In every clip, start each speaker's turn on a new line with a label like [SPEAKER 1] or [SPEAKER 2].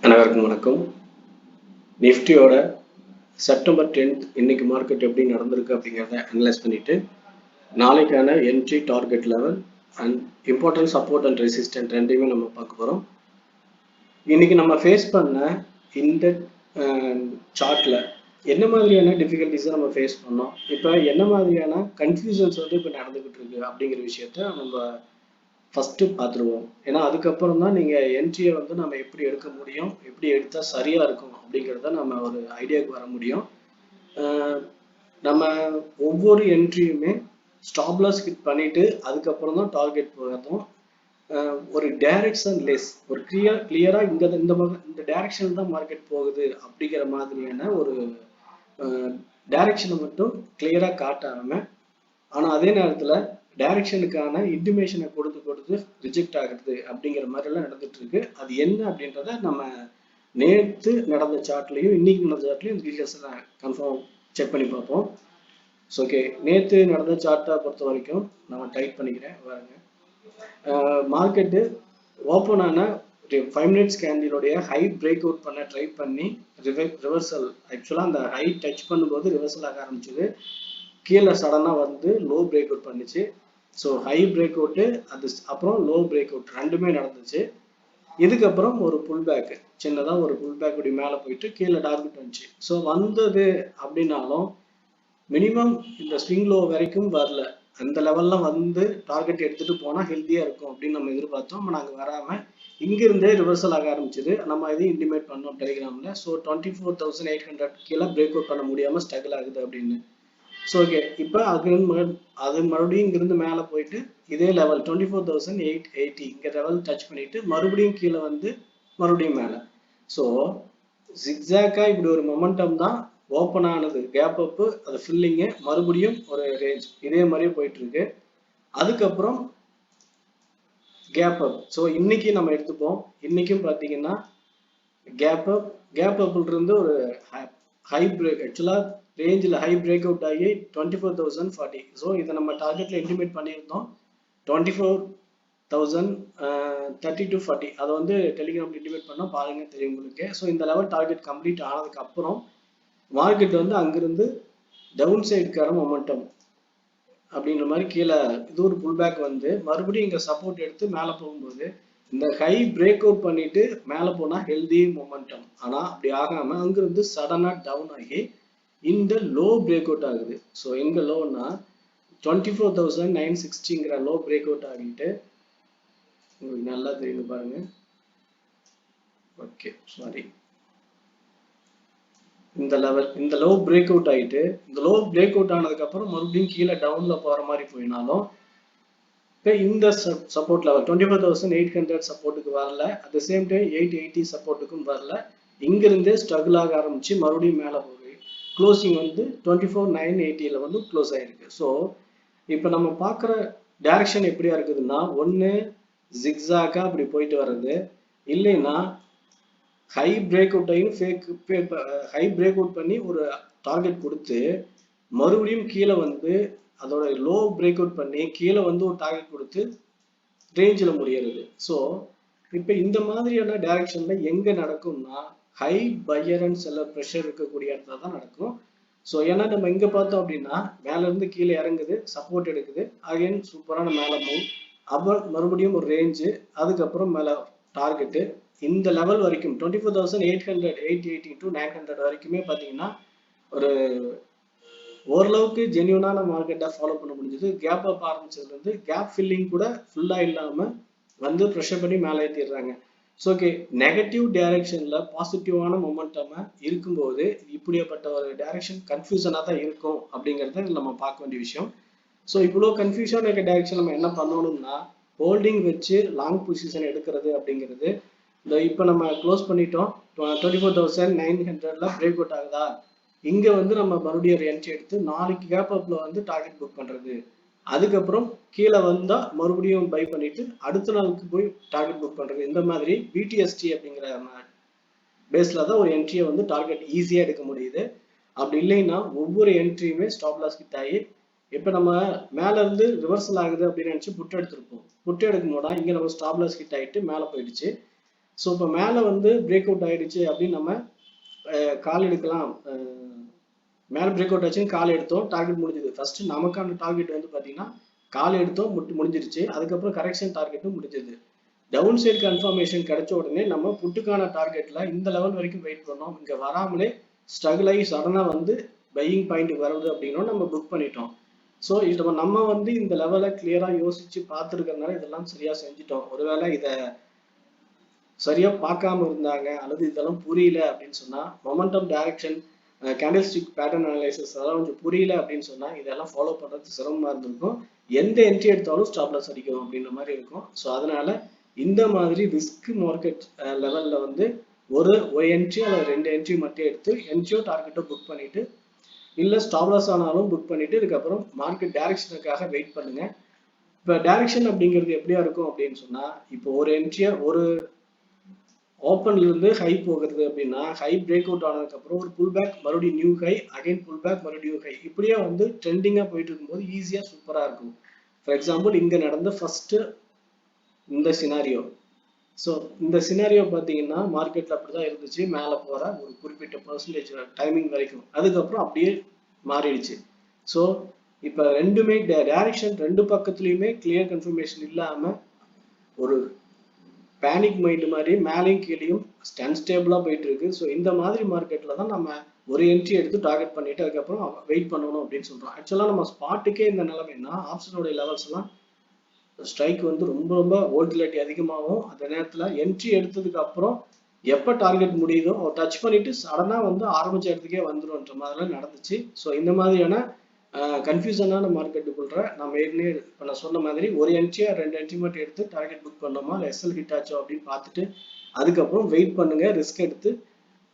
[SPEAKER 1] அனைவருக்கும் வணக்கம். நிஃப்டியோட செப்டம்பர் 10th இன்னைக்கு மார்க்கெட் எப்படி நடந்திருக்கு அப்படிங்கிறத அனலைஸ் பண்ணிட்டு நாளைக்கான entry target level and important support and resistant ரெண்டையுமே நம்ம பார்க்க போகிறோம். இன்னைக்கு நம்ம ஃபேஸ் பண்ண இந்த சார்ட்ல என்ன மாதிரியான டிஃபிகல்ட்டிஸை நம்ம ஃபேஸ் பண்ணோம், இப்போ என்ன மாதிரியான கன்ஃபியூஷன்ஸ் வந்து இப்போ நடந்துகிட்டு இருக்கு அப்படிங்கிற விஷயத்த நம்ம ஃபஸ்ட்டு பார்த்துருவோம். ஏன்னா அதுக்கப்புறம் தான் நீங்கள் என்ட்ரியை வந்து நம்ம எப்படி எடுக்க முடியும், எப்படி எடுத்தால் சரியாக இருக்கும் அப்படிங்கிறத நம்ம ஒரு ஐடியாவுக்கு வர முடியும். நம்ம ஒவ்வொரு என்ட்ரியுமே ஸ்டாப் லாஸ் ஹிட் பண்ணிட்டு அதுக்கப்புறம் தான் டார்கெட் போகிறதும் ஒரு டைரக்ஷன் லெஸ் ஒரு கிளியராக இந்த டைரக்ஷன் தான் மார்க்கெட் போகுது அப்படிங்கிற மாதிரியான ஒரு டைரக்ஷனை மட்டும் கிளியராக காட்டாமல், ஆனால் அதே நேரத்தில் டைரக்ஷனுக்கான இன்டிமேஷனை கொடுத்து ரிஜெக்ட் ஆகுறது அப்படிங்கிற மாதிரிலாம் நடந்துட்டு இருக்கு. அது என்ன அப்படின்றத நம்ம நேற்று நடந்த சார்ட்லையும் இன்னைக்கு நடந்த சார்ட்லையும் டீட்டெயில்ஸ் கன்ஃபார்ம் செக் பண்ணி பார்ப்போம். ஸோ ஓகே, நேற்று நடந்த சார்ட்டை பொறுத்த வரைக்கும் நம்ம டைப் பண்ணிக்கிறேன் பாருங்க. மார்க்கெட்டு ஓப்பன் ஆன 5 மினிட்ஸ் கேண்டிலோடைய ஹை பிரேக் அவுட் பண்ண ட்ரை பண்ணி ரிவர்சல், ஆக்சுவலாக அந்த ஹை டச் பண்ணும்போது ரிவர்சல் ஆக ஆரம்பிச்சது. கீழே சடனாக வந்து லோ பிரேக் அவுட் பண்ணிச்சு. ஸோ ஹை பிரேக் அவுட்டு, அது அப்புறம் லோ பிரேக் அவுட் ரெண்டுமே நடந்துச்சு. இதுக்கப்புறம் ஒரு புல் பேக், சின்னதாக ஒரு புல் பேக் இப்படி மேலே போயிட்டு கீழே டார்கெட் வந்துச்சு. ஸோ வந்தது அப்படின்னாலும் மினிமம் இந்த ஸ்விங் லோ வரைக்கும் வரல. அந்த லெவல்லாம் வந்து டார்கெட் எடுத்துட்டு போனால் ஹெல்த்தியாக இருக்கும் அப்படின்னு நம்ம எதிர்பார்த்தோம். ஆனால் நாங்கள் வராமல் இங்கிருந்தே ரிவர்சல் ஆக ஆரம்பிச்சது. நம்ம இதையும் இன்டிமேட் பண்ணோம் டெலிகிராமில். ஸோ 24,800 கீழே பிரேக் அவுட் பண்ண முடியாமல் ஸ்ட்ரகிள் ஆகுது அப்படின்னு. ஸோ ஓகே, இப்போ அது மறுபடியும் இங்கிருந்து மேலே போயிட்டு இதே லெவல் 24,880 இங்கே லெவல் டச் பண்ணிட்டு மறுபடியும் கீழே வந்து மறுபடியும் மேலே. ஸோ ஜிக்ஸாக்காக இப்படி ஒரு மொமெண்டம் தான் ஓப்பன் ஆனது, கேப் அப்பு, அது ஃபில்லிங்கு, மறுபடியும் ஒரு ரேஞ்ச் இதே மாதிரியே போயிட்டு இருக்கு. அதுக்கப்புறம் கேப் அப். ஸோ இன்னைக்கு நம்ம எடுத்துப்போம். இன்னைக்கும் பார்த்தீங்கன்னா கேப் அப்ல இருந்து ஒரு ஹை பிரேக், ஆக்சுவலாக ரேஞ்சில் ஹை பிரேக் அவுட் ஆகி 24,040. ஸோ இதை நம்ம டார்கெட்ல இன்டிமேட் பண்ணியிருந்தோம் 24,030 to 40. அதை வந்து டெலிகிராம்ல இன்டிமேட் பண்ணோம், பாருங்க தெரியும் உங்களுக்கு. ஸோ இந்த லெவல் டார்கெட் கம்ப்ளீட் ஆனதுக்கு அப்புறம் மார்க்கெட் வந்து அங்கிருந்து டவுன் சைடுக்கான மொமெண்டம் அப்படின்ற மாதிரி கீழே இது ஒரு புல் பேக் வந்து மறுபடியும் இங்கே சப்போர்ட் எடுத்து மேலே போகும்போது இந்த ஹை பிரேக் அவுட் பண்ணிட்டு மேலே போனால் ஹெல்தி மொமெண்டம். ஆனால் அப்படி ஆகாமல் அங்கிருந்து சடனாக டவுன் ஆகி இந்த லோ பிரேக் அவுட் ஆகுது. ஸோ எங்க லோன்னா 24,960ங்கிற லோ பிரேக் அவுட் ஆகிட்டு உங்களுக்கு நல்லா தெரியுது பாருங்க. ஓகே, சாரி, இந்த லெவல் இந்த லோ பிரேக் அவுட் ஆகிட்டு இந்த லோ பிரேக் அவுட் ஆனதுக்கு அப்புறம் மறுபடியும் கீழே டவுன்ல போற மாதிரி போயினாலும் இப்போ இந்த சப்போர்ட் லெவல் 24,800 சப்போர்ட்டுக்கு வரல, அட் த சேம் டைம் 880 சப்போர்ட்டுக்கும் வரல. இங்கிருந்தே ஸ்ட்ரகிள் ஆக ஆரம்பிச்சு மறுபடியும் மேலே போகுது. க்ளோசிங் வந்து 24,980ல வந்து க்ளோஸ் ஆயிருக்கு. ஸோ இப்போ நம்ம பார்க்குற டைரக்ஷன் எப்படியா இருக்குதுன்னா, ஒன்று ஜிக்ஸாக்கா அப்படி போயிட்டு வர்றது, இல்லைன்னா ஹை பிரேக் அவுட் ஆகி ஹை பிரேக் அவுட் பண்ணி ஒரு டார்கெட் கொடுத்து மறுபடியும் கீழே வந்து அதோட லோ பிரேக் அவுட் பண்ணி கீழே வந்து ஒரு டார்கெட் கொடுத்து ரேஞ்சில் முடியறது. ஸோ இப்போ இந்த மாதிரியான டைரக்ஷன்ல எங்க நடக்கும்னா high pier and seller pressure இருக்கக்கூடிய இடத்துல தான் நடக்கும். ஸோ ஏன்னா நம்ம இங்க பார்த்தோம் அப்படின்னா மேல இருந்து கீழே இறங்குது, சப்போர்ட் எடுக்குது, அகைன் சூப்பரான மேலே மூவ், அப்புறம் மறுபடியும் ஒரு ரேஞ்சு, அதுக்கப்புறம் மேலே டார்கெட்டு. இந்த லெவல் வரைக்கும் 24,800 880 to 900 வரைக்குமே பார்த்தீங்கன்னா ஒரு ஓரளவுக்கு ஜென்யூனான மார்க்கெட்டை ஃபாலோ பண்ண முடிஞ்சது. கேப் அப் ஆரம்பிச்சதுலேருந்து கேப் ஃபில்லிங் கூட ஃபுல்லாக இல்லாமல் வந்து ப்ரெஷர் பண்ணி மேலே ஏற்றிடுறாங்க. ஸோ ஓகே, நெகட்டிவ் டைரக்ஷனில் பாசிட்டிவான மொமெண்டமாக இருக்கும்போது இப்படிப்பட்ட ஒரு டைரக்ஷன் கன்ஃபியூஷனாக தான் இருக்கும் அப்படிங்கிறத நம்ம பார்க்க வேண்டிய விஷயம். ஸோ இவ்வளோ கன்ஃபியூஷன் இருக்க டைரக்ஷன் நம்ம என்ன பண்ணணும்னா ஹோல்டிங் வச்சு லாங் பொசிஷன் எடுக்கிறது அப்படிங்கிறது. இந்த இப்போ நம்ம க்ளோஸ் பண்ணிட்டோம், 24,900ல பிரேக் அவுட் ஆகுதா, இங்கே வந்து நம்ம மறுபடியும் ஒரு என்ட்ரி எடுத்து நாளைக்கு கேப் அப்பில் வந்து டார்கெட் புக் பண்ணுறது, அதுக்கப்புறம் கீழே வந்தால் மறுபடியும் பை பண்ணிட்டு அடுத்த நாளுக்கு போய் டார்கெட் புக் பண்ணுறது. இந்த மாதிரி பிடிஎஸ்டி அப்படிங்கிற பேஸில் தான் ஒரு என்ட்ரியை வந்து டார்கெட் ஈஸியாக எடுக்க முடியுது. அப்படி இல்லைன்னா ஒவ்வொரு என்ட்ரியுமே ஸ்டாப் லாஸ் ஹிட் ஆகி இப்போ நம்ம மேலே இருந்து ரிவர்சல் ஆகுது அப்படின்னு நினச்சி புட்டு எடுத்துருப்போம். புட்டு எடுக்கும் போது இங்கே நம்ம ஸ்டாப் லாஸ் ஹிட் ஆகிட்டு மேலே போயிடுச்சு. ஸோ இப்போ மேலே வந்து பிரேக் அவுட் ஆயிடுச்சு அப்படின்னு நம்ம கால் எடுக்கலாம். மேலே பிரேக் அவுட் ஆச்சுன்னு கால் எடுத்தோம், டார்கெட் முடிஞ்சது. ஃபர்ஸ்ட் நமக்கான டார்கெட் வந்து பார்த்தீங்கன்னா கால் எடுத்தோம் முடிஞ்சிருச்சு. அதுக்கப்புறம் கரெக்ஷன் டார்கெட்டும் முடிஞ்சது. டவுன் சைடு கன்ஃபர்மேஷன் கிடைச்ச உடனே நம்ம புட்டுக்கான டார்கெட்ல இந்த லெவல் வரைக்கும் வெயிட் பண்ணோம். இங்க வராமலே ஸ்ட்ரகிள் ஆகி சடனா வந்து பையிங் பாயிண்ட் வருது அப்படின்னா நம்ம புக் பண்ணிட்டோம். ஸோ இது நம்ம வந்து இந்த லெவலை கிளியரா யோசிச்சு பார்த்துருக்கறதுனால இதெல்லாம் சரியா செஞ்சுட்டோம். ஒருவேளை இதை சரியா பார்க்காம இருந்தாங்க அல்லது இதெல்லாம் புரியல அப்படின்னு சொன்னா, momentum direction, candle stick pattern analysis அதெல்லாம் கொஞ்சம் புரியல அப்படின்னு சொன்னா இதெல்லாம் ஃபாலோ பண்றது சிரமமா இருந்திருக்கும். எந்த என்ட்ரி எடுத்தாலும் ஸ்டாப் லாஸ் அடிக்கும் அப்படின்ற மாதிரி இருக்கும். ஸோ அதனால இந்த மாதிரி ரிஸ்க் மார்க்கெட் லெவல்ல வந்து ஒரு என்ட்ரி அல்லது 2 என்ட்ரி மட்டும் எடுத்து என்ட்ரியோ டார்கெட்டோ புக் பண்ணிட்டு, இல்ல ஸ்டாப் லாஸ் ஆனாலும் புக் பண்ணிட்டு இதுக்கப்புறம் மார்க்கெட் டைரக்ஷனுக்காக வெயிட் பண்ணுங்க. இப்போ டைரக்ஷன் அப்படிங்கிறது எப்படியா இருக்கும் அப்படின்னு சொன்னா, இப்போ ஒரு என்ட்ரியா ஒரு ஓப்பன்ல இருந்து ஹை போகிறது அப்படின்னா, ஹை பிரேக் அவுட் ஆனதுக்கு அப்புறம் ஒரு புல் பேக், மறுபடியும் new high, again pull back, மறுபடியும் ஹை, இப்படியே வந்து ட்ரெண்டிங்கா போயிட்டு இருக்கும்போது ஈஸியா சூப்பரா இருக்கும். ஃபார் எக்ஸாம்பிள் இங்க நடந்த ஃபர்ஸ்ட் இந்த சினாரியோ. ஸோ இந்த சினாரியோ பார்த்தீங்கன்னா மார்க்கெட்ல அப்படிதான் இருந்துச்சு. மேலே போற ஒரு குறிப்பிட்ட பர்சன்டேஜ் டைமிங் வரைக்கும், அதுக்கப்புறம் அப்படியே மாறிடுச்சு. ஸோ இப்போ ரெண்டுமே டைரக்ஷன் ரெண்டு பக்கத்துலயுமே கிளியர் கன்ஃபர்மேஷன் இல்லாம ஒரு பேனிக் மைண்ட் மாதிரி மேலேயும் கீழேயும் ஸ்டேபிளா போயிட்டு இருக்கு. ஸோ இந்த மாதிரி மார்க்கெட்ல தான் நம்ம ஒரு என்ட்ரி எடுத்து டார்கெட் பண்ணிட்டு அதுக்கப்புறம் வெயிட் பண்ணணும் அப்படின்னு சொல்றோம். ஆக்சுவலா நம்ம ஸ்பாட்டுக்கே இந்த நிலைமைன்னா ஆப்ஷனோட லெவல்ஸ் எல்லாம் ஸ்ட்ரைக் வந்து ரொம்ப ரொம்ப வோல்டிலிட்டி அதிகமாகும். அந்த நேரத்துல என்ட்ரி எடுத்ததுக்கு அப்புறம் எப்ப டார்கெட் முடியுதோ டச் பண்ணிட்டு சடனா வந்து ஆரம்பிச்ச இடத்துக்கே வந்துரும்ன்ற மாதிரிலாம் நடந்துச்சு. ஸோ இந்த மாதிரியான கன்ஃபியூசனான மார்க்கெட்டுக்குள்ள நம்ம ஏற்கனவே இப்போ நான் சொன்ன மாதிரி ஒரு என்ட்ரியா 2 என்ட்ரி மட்டும் எடுத்து டார்கெட் புக் பண்ணோமா, இல்லை எஸ்எல் ஹிட் ஆச்சோ அப்படின்னு பார்த்துட்டு அதுக்கப்புறம் வெயிட் பண்ணுங்க. ரிஸ்க் எடுத்து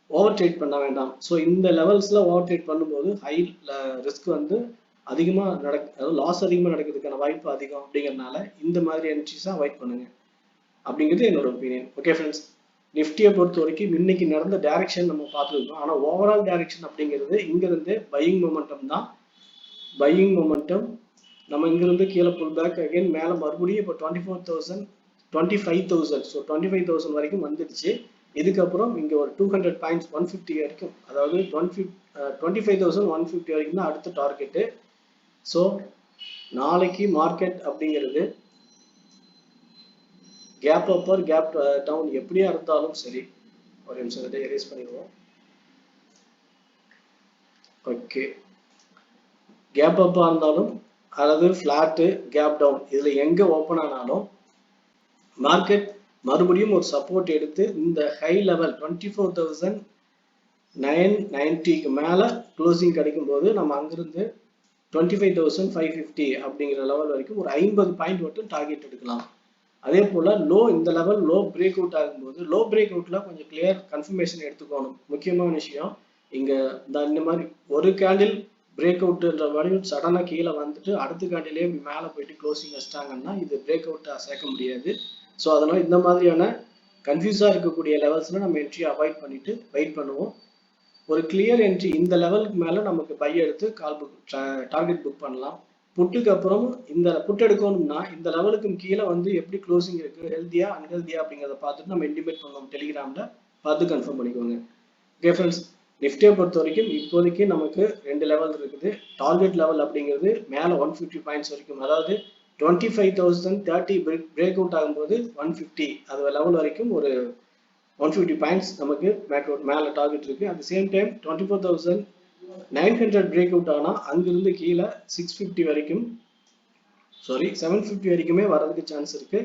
[SPEAKER 1] ஓவர் ட்ரேட் பண்ண வேண்டாம். ஸோ இந்த லெவல்ஸ்ல ஓவர் ட்ரேட் பண்ணும்போது ஹை ரிஸ்க் வந்து அதிகமா அதாவது லாஸ் அதிகமா நடக்கிறதுக்கான வாய்ப்பு அதிகம். அப்படிங்கிறதுனால இந்த மாதிரி என்ட்ரிஸா அவாய்ட் பண்ணுங்க அப்படிங்கிறது என்னோட ஒப்பீனியன். ஓகே ஃப்ரெண்ட்ஸ், நிஃப்டியை பொறுத்த வரைக்கும் இன்னைக்கு நடந்த டைரக்ஷன் நம்ம பார்த்துருக்கோம். ஆனா ஓவரால் டைரக்ஷன் அப்படிங்கிறது இங்கிருந்து பையிங் மொமெண்டம் தான். பையிங் மொமெண்டம் நம்ம இங்கிருந்து கீழே புல் பேக் அகைன் மேலே மறுபடியும் இப்போ 24,000 25,000 ஸோ 25,000 வரைக்கும் வந்துடுச்சு. இதுக்கப்புறம் இங்க ஒரு 200 பாயிண்ட்ஸ் 150 வரைக்கும், அதாவது 25,150 வரைக்கும் தான் அடுத்த டார்கெட்டு. ஸோ நாளைக்கு மார்க்கெட் அப்படிங்கிறது கேப் அப்பர் கேப் டவுன் எப்படியா இருந்தாலும் சரி, ஒரு நிமிஷம் இதை எரேஸ் பண்ணிடுவோம். ஓகே, கேப் அப்பா இருந்தாலும் அதாவது ஃபிளாட்டு கேப் டவுன் இதுல எங்க ஓப்பன் ஆனாலும் மார்க்கெட் மறுபடியும் ஒரு சப்போர்ட் எடுத்து இந்த ஹை லெவல் 24,990க்கு மேல க்ளோசிங் கிடைக்கும் போது நம்ம அங்கிருந்து 25,550 அப்படிங்கிற லெவல் வரைக்கும் ஒரு 50 பாயிண்ட் மட்டும் டார்கெட் எடுக்கலாம். அதே போல லோ இந்த லெவல் லோ பிரேக் அவுட் ஆகும்போது லோ பிரேக் அவுட்ல கொஞ்சம் கிளியர் கன்ஃபர்மேஷன் எடுத்துக்கணும். முக்கியமான விஷயம் இங்க இந்த மாதிரி ஒரு கேண்டில் பிரேக் அவுட்ன்ற மாதிரி சடனா கீழே வந்துட்டு அடுத்த கேண்டிலே மேலே போயிட்டு க்ளோசிங் வச்சிட்டாங்கன்னா இது பிரேக் அவுட்டா சேர்க்க முடியாது. ஸோ அதனால இந்த மாதிரியான கன்ஃபியூஸா இருக்கக்கூடிய லெவல்ஸ்ல நம்ம என்ட்ரி அவாய்ட் பண்ணிட்டு வெயிட் பண்ணுவோம். ஒரு கிளியர் என்ட்ரி இந்த லெவலுக்கு மேல நமக்கு பை எடுத்து கால் புக் டார்கெட் புக் பண்ணலாம். புட்டுக்கு அப்புறம் இந்த புட் எடுக்கணும்னா இந்த லெவலுக்கு கீழே வந்து எப்படி க்ளோசிங் இருக்கு, ஹெல்தியா அன்ஹெல்தியா அப்படிங்கிறத பார்த்துட்டு நம்ம இன்டிமேட் பண்ணுவோம். டெலிகிராம்ல பார்த்து கன்ஃபார்ம் பண்ணிக்கோங்க. ஓகே ஃப்ரெண்ட்ஸ், நிஃப்டியை பொறுத்த வரைக்கும் இப்போதைக்கு நமக்கு 2 லெவல் இருக்குது. டார்கெட் லெவல் அப்படிங்கிறது மேல 150 பாயிண்ட்ஸ் வரைக்கும், அதாவது 25,030 பிரேக் அவுட் ஆகும்போது 150 அது லெவல் வரைக்கும் ஒரு 150 பாயிண்ட்ஸ் நமக்கு மேல டார்கெட் இருக்கு. At same time 24,900 break out ஆனா அங்கிருந்து கீழே 650 வரைக்கும் 750 வரைக்குமே வரதுக்கு சான்ஸ் இருக்கு.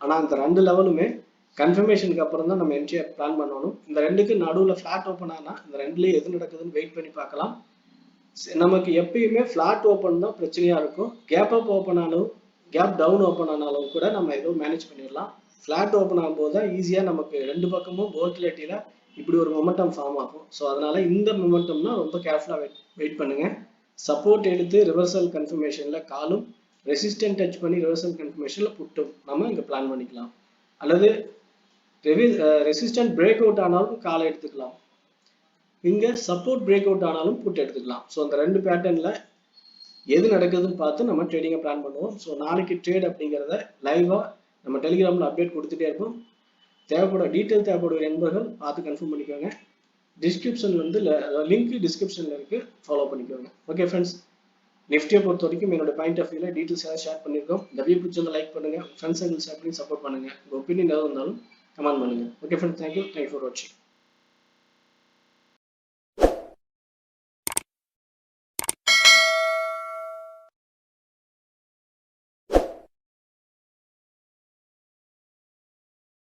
[SPEAKER 1] ஆனா அந்த 2 லெவலுமே கன்ஃபர்மேஷனுக்கு அப்புறம் தான் நம்ம என்ட்ரியை பிளான் பண்ணணும். இந்த ரெண்டுக்கு நடுவில் ஃபிளாட் ஓப்பன் ஆனா இந்த ரெண்டுலயும் எது நடக்குதுன்னு வெயிட் பண்ணி பார்க்கலாம். நமக்கு எப்பயுமே ஃபிளாட் ஓப்பன் தான் பிரச்சனையா இருக்கும். கேப் அப் ஓப்பன் ஆனாலும் கேப் டவுன் ஓப்பன் ஆனாலும் கூட நம்ம ஏதோ மேனேஜ் பண்ணிடலாம். ஃபிளாட் ஓப்பன் ஆகும்போது தான் ஈஸியா நமக்கு ரெண்டு பக்கமும் வோல்டிலிட்டியில இப்படி ஒரு மொமெண்டம் ஃபார்ம் ஆகும். ஸோ அதனால இந்த மொமெண்டம்னா ரொம்ப கேர்ஃபுல்லா வெயிட் பண்ணுங்க. சப்போர்ட் எடுத்து ரிவர்சல் கன்ஃபர்மேஷன்ல காலும், ரெசிஸ்டன்ட் டச் பண்ணி ரிவர்சல் கன்ஃபர்மேஷன்ல புட்டும் நம்ம இங்க பிளான் பண்ணிக்கலாம். அல்லது ரெசிஸ்டன்ட் பிரேக் அவுட் ஆனாலும் காலை எடுத்துக்கலாம். இங்க சப்போர்ட் பிரேக் அவுட் ஆனாலும் புட் எடுத்துக்கலாம். ஸோ அந்த ரெண்டு பேட்டர்ன்ல எது நடக்குதுன்னு பார்த்து நம்ம ட்ரேடிங்கை பிளான் பண்ணுவோம். ஸோ நாளைக்கு ட்ரேட் அப்படிங்கிறத லைவா நம்ம டெலிகிராம்ல அப்டேட் கொடுத்துட்டே இருப்போம். டீட்டெயில் தேவைப்படுகிற நண்பர்கள் பார்த்து கன்ஃபார்ம் பண்ணிக்கோங்க. டிஸ்கிரிப்ஷன்ல வந்து லிங்க் டிஸ்கிரிப்ஷன்ல இருக்கு, ஃபாலோ பண்ணிக்கோங்க. ஓகே ஃப்ரெண்ட்ஸ், நிஃப்டியை பொறுத்த வரைக்கும் என்னோட பாயிண்ட் ஆஃப் வியூல டீட்டெயில்ஸ் ஏதாவது ஷேர் பண்ணியிருக்கோம். இந்த வீடியோ பிடிச்சிருந்தா லைக் பண்ணுங்க, ஃப்ரெண்ட்ஸ் சர்க்கிள் ஷேர் பண்ணி சப்போர்ட் பண்ணுங்க. உங்க ஒப்பீனியன் ஏதாவது இருந்தாலும் கமெண்ட் பண்ணுங்க. ஓகே ஃப்ரெண்ட்ஸ், தேங்க்யூ ஃபார் வாட்சிங்.